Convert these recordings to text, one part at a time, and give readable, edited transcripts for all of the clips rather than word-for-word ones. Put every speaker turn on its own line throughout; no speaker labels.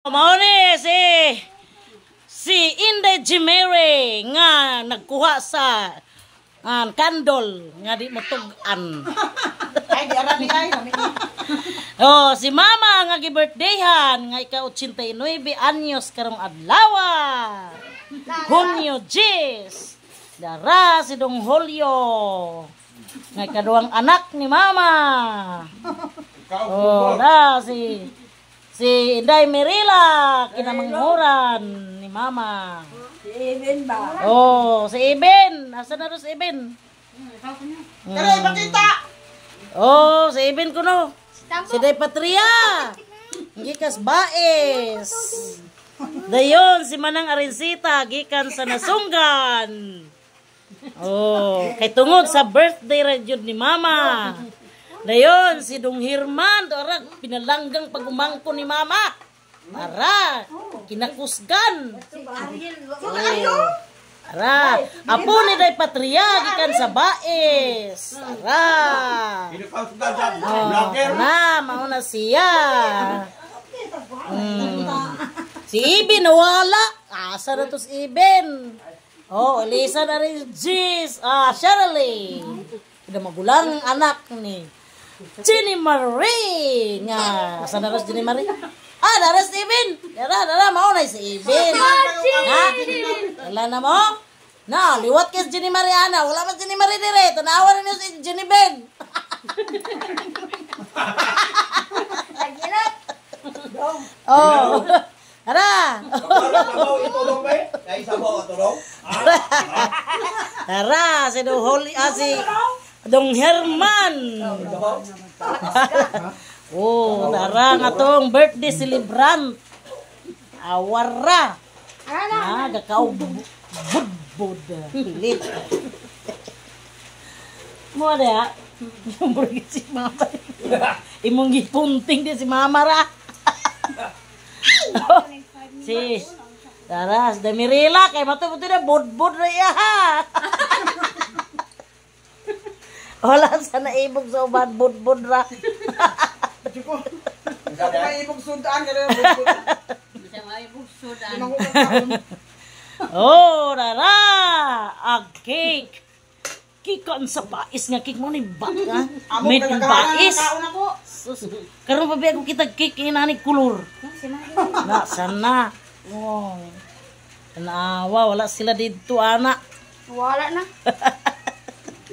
Mauni si Inday Jimere nga nagkuha sa kandol nga di matug-an.
Ay di ara ni ay.
Oh, si Mama nga gi-birthdayhan nga ika-89 anyos karong adlaw. Hunyo 10. Dara si Dong Julio. Nga ikaduhang anak ni Mama. Oh, da si Inday Mirila kinamanghuran ni Mama.
Si Eben ba?
Oh, si Eben. Asa na ro si Eben?
Kare pakita.
Oh, si Eben kuno. Si Day Patria. Gikas Baes. Dayon si Manang Arinsita gikan sa Nasunggan. Oh, kay tungod sa birthday ra jud ni Mama. Dayon si Dong Herman, ara pinalanggang pagumangko ni Mama. Ara, kinakusgan. Ara, apo ni Day Patria gikan sa Baes. Ara. Mao na siya. Si Iben wala. Asa na to si Iben? Oh, Elisa na rin. Jeez. Shirley. Ida magulang anak ni Jenny Marie nga. Asa na rin Jenny Marie? Daras si Iben. Dara, mao na si Iben. Ha? Wala na mo? Na, liwat kay Jenny Marie ana. Wala man Jenny Marie dire. Tanawa rin si Jenny Ben. Oh. Tara. Tara, si Dong Holy, si Dong Herman. Oh, tara nga tong birthday celebrant. Awara. Gakaw budbud. Pilit. Mo ada. Yung burgit si Mama. Imong gipunting din si Mama ra. Si Daras, Damirila kay matubuti na budbud ra iya ha. Wala sa naibog sa uban budbud ra.
Sa maibog sudan kada budbud. Sa maibog sudan.
Oh, dara, cake. Kikan sa bais nga cake mo ni bak ha. Made in bais. Karon pa biya ko kita cake inani kulor. Na sana. Oh. Tanawa wala sila dito anak.
Wala na.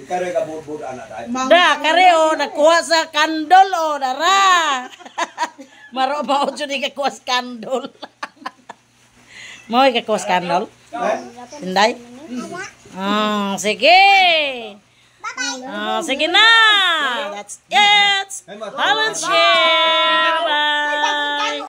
Kare ka budbud anak ay.
Da kare nakuha sa kandol dara. Maro mao jud ikakuha sa kandol. Mo ikakuha sa kandol? Tinday? Sige. Sige na. That's it. Balance share.